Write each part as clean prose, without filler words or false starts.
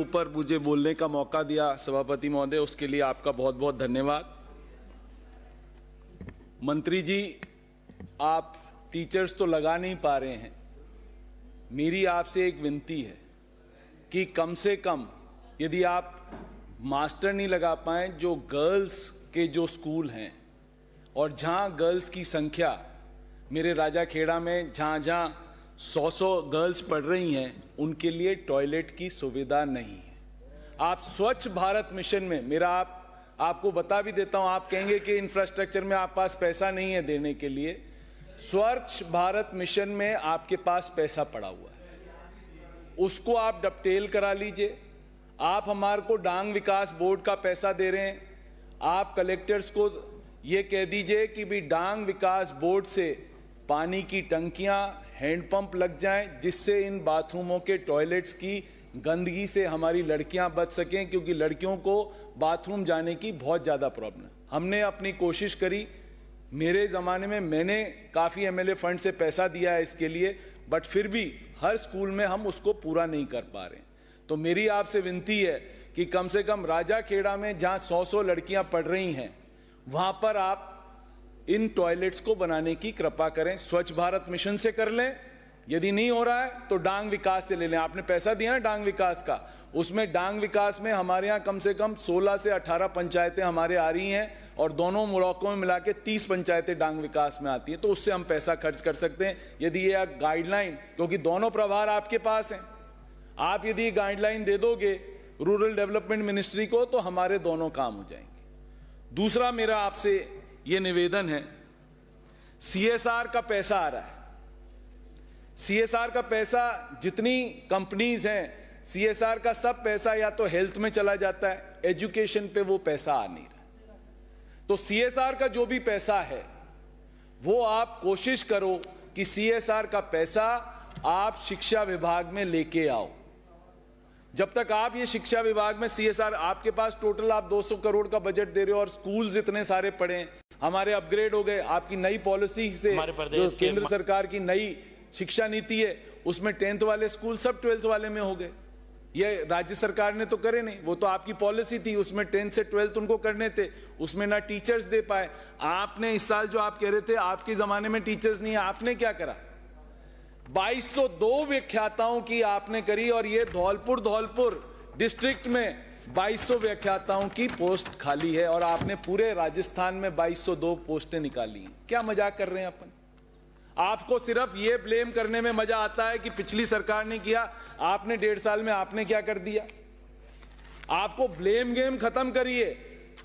ऊपर मुझे बोलने का मौका दिया सभापति महोदय, उसके लिए आपका बहुत बहुत धन्यवाद। मंत्री जी, आप टीचर्स तो लगा नहीं पा रहे हैं, मेरी आपसे एक विनती है कि कम से कम यदि आप मास्टर नहीं लगा पाए, जो गर्ल्स के जो स्कूल हैं और जहां गर्ल्स की संख्या मेरे राजाखेड़ा में जहां 100 गर्ल्स पढ़ रही हैं, उनके लिए टॉयलेट की सुविधा नहीं है। आप स्वच्छ भारत मिशन में, मेरा आपको बता भी देता हूं, आप कहेंगे कि इंफ्रास्ट्रक्चर में आप पास पैसा नहीं है देने के लिए, स्वच्छ भारत मिशन में आपके पास पैसा पड़ा हुआ है, उसको आप डबटेल करा लीजिए। आप हमारे को डांग विकास बोर्ड का पैसा दे रहे हैं, आप कलेक्टर्स को ये कह दीजिए कि भी डांग विकास बोर्ड से पानी की टंकियां, हैंडपंप लग जाएं, जिससे इन बाथरूमों के टॉयलेट्स की गंदगी से हमारी लड़कियां बच सकें, क्योंकि लड़कियों को बाथरूम जाने की बहुत ज़्यादा प्रॉब्लम। हमने अपनी कोशिश करी, मेरे ज़माने में मैंने काफ़ी एमएलए फंड से पैसा दिया है इसके लिए, बट फिर भी हर स्कूल में हम उसको पूरा नहीं कर पा रहे। तो मेरी आपसे विनती है कि कम से कम राजाखेड़ा में जहां 100 लड़कियां पढ़ रही हैं, वहां पर आप इन टॉयलेट्स को बनाने की कृपा करें। स्वच्छ भारत मिशन से कर लें, यदि नहीं हो रहा है तो डांग विकास से ले लें। आपने पैसा दिया ना डांग विकास का, उसमें डांग विकास में हमारे यहाँ कम से कम 16 से 18 पंचायतें हमारे आ रही हैं, और दोनों ब्लॉकों में मिला के 30 पंचायतें डांग विकास में आती हैं, तो उससे हम पैसा खर्च कर सकते हैं। यदि ये गाइडलाइन, क्योंकि दोनों प्रभार आपके पास हैं, आप यदि गाइडलाइन दे दोगे रूरल डेवलपमेंट मिनिस्ट्री को, तो हमारे दोनों काम हो जाएंगे। दूसरा मेरा आपसे ये निवेदन है, सीएसआर का पैसा आ रहा है, सीएसआर का पैसा, जितनी कंपनीज हैं, सीएसआर का सब पैसा या तो हेल्थ में चला जाता है, एजुकेशन पे वो पैसा आ नहीं रहा। तो सीएसआर का जो भी पैसा है वो आप कोशिश करो कि सीएसआर का पैसा आप शिक्षा विभाग में लेके आओ। जब तक आप ये शिक्षा विभाग में सीएसआर, आपके पास टोटल आप 200 करोड़ का बजट दे रहे हो और स्कूल्स इतने सारे पड़े हैं, हमारे अपग्रेड हो गए, आपकी नई पॉलिसी से जो केंद्र सरकार की नई शिक्षा नीति है, उसमें 10th वाले स्कूल सब 12th वाले में हो गए। ये राज्य सरकार ने तो करे नहीं, वो तो आपकी पॉलिसी थी, उसमें 10th से 12th उनको करने थे, उसमें ना टीचर्स दे पाए। आपने इस साल जो आप कह रहे थे आपके जमाने में टीचर्स नहीं है, आपने क्या करा? 2202 व्याख्याताओं की आपने करी, और ये धौलपुर डिस्ट्रिक्ट में 2200 व्याख्याताओं की पोस्ट खाली है, और आपने पूरे राजस्थान में 2202 पोस्टें निकाली। क्या मजाक कर रहे हैं अपन? आपको सिर्फ ये ब्लेम करने में मजा आता है कि पिछली सरकार ने किया, आपने 1.5 साल में आपने क्या कर दिया। आपको ब्लेम गेम खत्म करिए।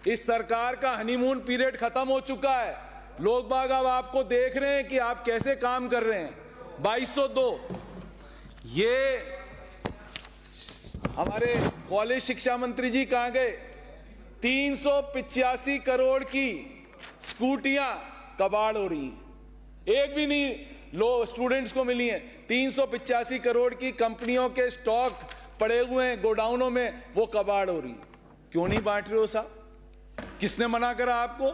इस सरकार का हनीमून पीरियड खत्म हो चुका है, लोग बाग अब आपको देख रहे हैं कि आप कैसे काम कर रहे हैं। 2202, ये हमारे कॉलेज शिक्षा मंत्री जी कहां गए? 385 करोड़ की स्कूटियां कबाड़ हो रही हैं, एक भी नहीं लो स्टूडेंट्स को मिली हैं। 385 करोड़ की कंपनियों के स्टॉक पड़े हुए हैं गोडाउनों में, वो कबाड़ हो रही। क्यों नहीं बांट रहे हो साहब? किसने मना करा आपको?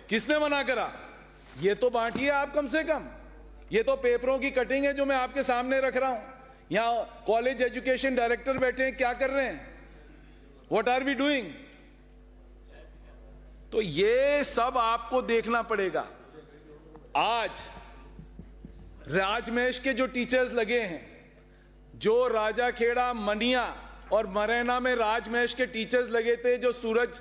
किसने मना करा? ये तो बांटिए आप कम से कम। ये तो पेपरों की कटिंग है जो मैं आपके सामने रख रहा हूं। यहां कॉलेज एजुकेशन डायरेक्टर बैठे हैं, क्या कर रहे हैं? What are we doing? तो ये सब आपको देखना पड़ेगा। आज राजमहेश के जो टीचर्स लगे हैं, जो राजाखेड़ा, मनिया और मरैना में राजमहेश के टीचर्स लगे थे, जो सूरज,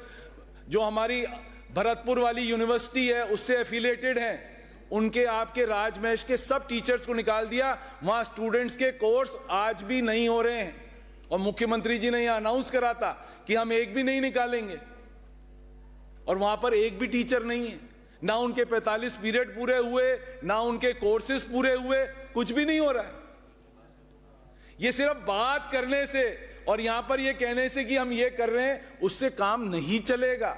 जो हमारी भरतपुर वाली यूनिवर्सिटी है उससे एफिलिएटेड हैं, उनके आपके राजमहेश के सब टीचर्स को निकाल दिया। वहां स्टूडेंट्स के कोर्स आज भी नहीं हो रहे हैं, और मुख्यमंत्री जी ने यह अनाउंस करा था कि हम एक भी नहीं निकालेंगे, और वहां पर एक भी टीचर नहीं है। ना उनके 45 पीरियड पूरे हुए, ना उनके कोर्सेज पूरे हुए, कुछ भी नहीं हो रहा है। ये सिर्फ बात करने से और यहां पर ये कहने से कि हम ये कर रहे हैं, उससे काम नहीं चलेगा।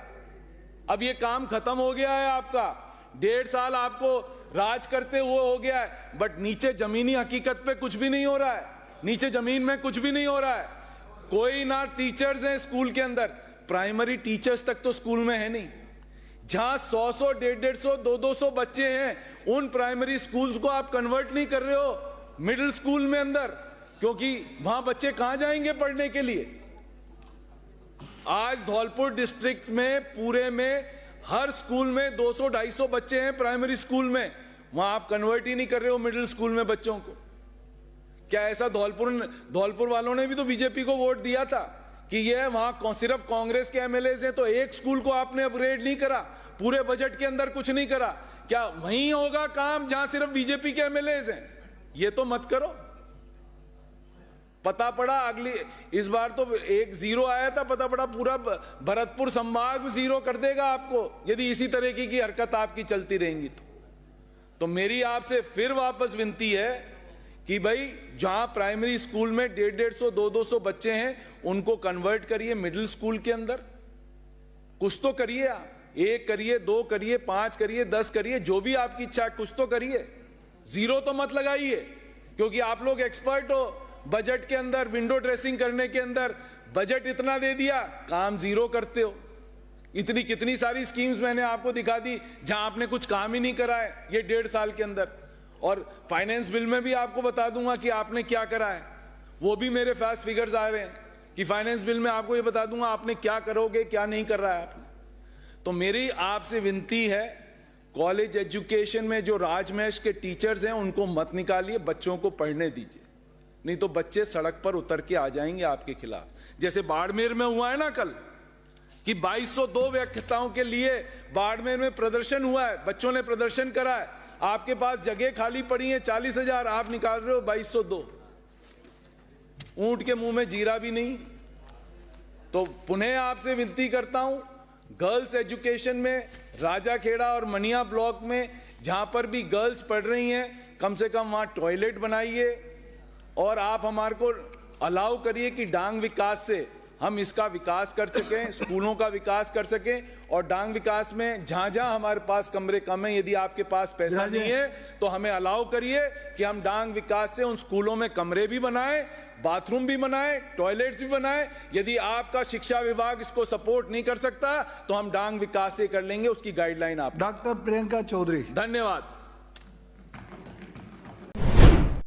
अब ये काम खत्म हो गया है आपका, 1.5 साल आपको राज करते हुए हो गया है, बट नीचे जमीनी हकीकत पे कुछ भी नहीं हो रहा है। नीचे जमीन में कुछ भी नहीं हो रहा है। कोई ना टीचर्स हैं स्कूल के अंदर, प्राइमरी टीचर्स तक तो स्कूल में है नहीं। जहां 100, 150, 200 बच्चे हैं, उन प्राइमरी स्कूल्स को आप कन्वर्ट नहीं कर रहे हो मिडिल स्कूल में अंदर। क्योंकि वहां बच्चे कहां जाएंगे पढ़ने के लिए। आज धौलपुर डिस्ट्रिक्ट में पूरे में हर स्कूल में 200-250 बच्चे हैं प्राइमरी स्कूल में, वहां आप कन्वर्ट ही नहीं कर रहे हो मिडिल स्कूल में बच्चों को। क्या ऐसा धौलपुर वालों ने भी तो बीजेपी को वोट दिया था कि ये वहां सिर्फ कांग्रेस के एमएलए हैं, तो एक स्कूल को आपने अपग्रेड नहीं करा, पूरे बजट के अंदर कुछ नहीं करा। क्या वहीं होगा काम जहां सिर्फ बीजेपी के एमएलए हैं? ये तो मत करो। पता पड़ा अगली इस बार तो 1 0 आया था, पता पड़ा पूरा भरतपुर संभाग में 0 कर देगा आपको यदि इसी तरीके की हरकत आपकी चलती रहेंगी तो मेरी आपसे फिर वापस विनती है कि भाई जहां प्राइमरी स्कूल में 150-150, 200 बच्चे हैं उनको कन्वर्ट करिए मिडिल स्कूल के अंदर। कुछ तो करिए आप, 1 करिए, 2 करिए, 5 करिए, 10 करिए, जो भी आपकी इच्छा है कुछ तो करिए। 0 तो मत लगाइए, क्योंकि आप लोग एक्सपर्ट हो बजट के अंदर विंडो ड्रेसिंग करने के अंदर। बजट इतना दे दिया, काम 0 करते हो। इतनी कितनी सारी स्कीम्स मैंने आपको दिखा दी जहां आपने कुछ काम ही नहीं करा है ये 1.5 साल के अंदर। और फाइनेंस बिल में भी आपको बता दूंगा कि आपने क्या करा है, वो भी मेरे पास फिगर्स आ रहे हैं कि फाइनेंस बिल में आपको ये बता दूंगा आपने क्या करोगे, क्या नहीं कर रहा है आपने। तो मेरी आपसे विनती है, कॉलेज एजुकेशन में जो राजमहल के टीचर्स हैं उनको मत निकालिए, बच्चों को पढ़ने दीजिए, नहीं तो बच्चे सड़क पर उतर के आ जाएंगे आपके खिलाफ। जैसे बाड़मेर में हुआ है ना कल कि 2202 व्याख्याताओं के लिए बाड़मेर में प्रदर्शन हुआ है, बच्चों ने प्रदर्शन करा है, आपके पास जगह खाली पड़ी है 40,000, आप निकाल रहे हो 2202। ऊंट के मुंह में जीरा भी नहीं। तो पुनः आपसे विनती करता हूं, गर्ल्स एजुकेशन में राजाखेड़ा और मनिया ब्लॉक में जहां पर भी गर्ल्स पढ़ रही हैं कम से कम वहां टॉयलेट बनाइए और आप हमारे को अलाउ करिए कि डांग विकास से हम इसका विकास कर सकें, स्कूलों का विकास कर सकें। और डांग विकास में जहां जहां हमारे पास कमरे कम है, यदि आपके पास पैसा नहीं है तो हमें अलाउ करिए कि हम डांग विकास से उन स्कूलों में कमरे भी बनाएं, बाथरूम भी बनाएं, टॉयलेट्स भी बनाएं। यदि आपका शिक्षा विभाग इसको सपोर्ट नहीं कर सकता तो हम डांग विकास से कर लेंगे, उसकी गाइडलाइन आप। डॉक्टर प्रियंका चौधरी। धन्यवाद।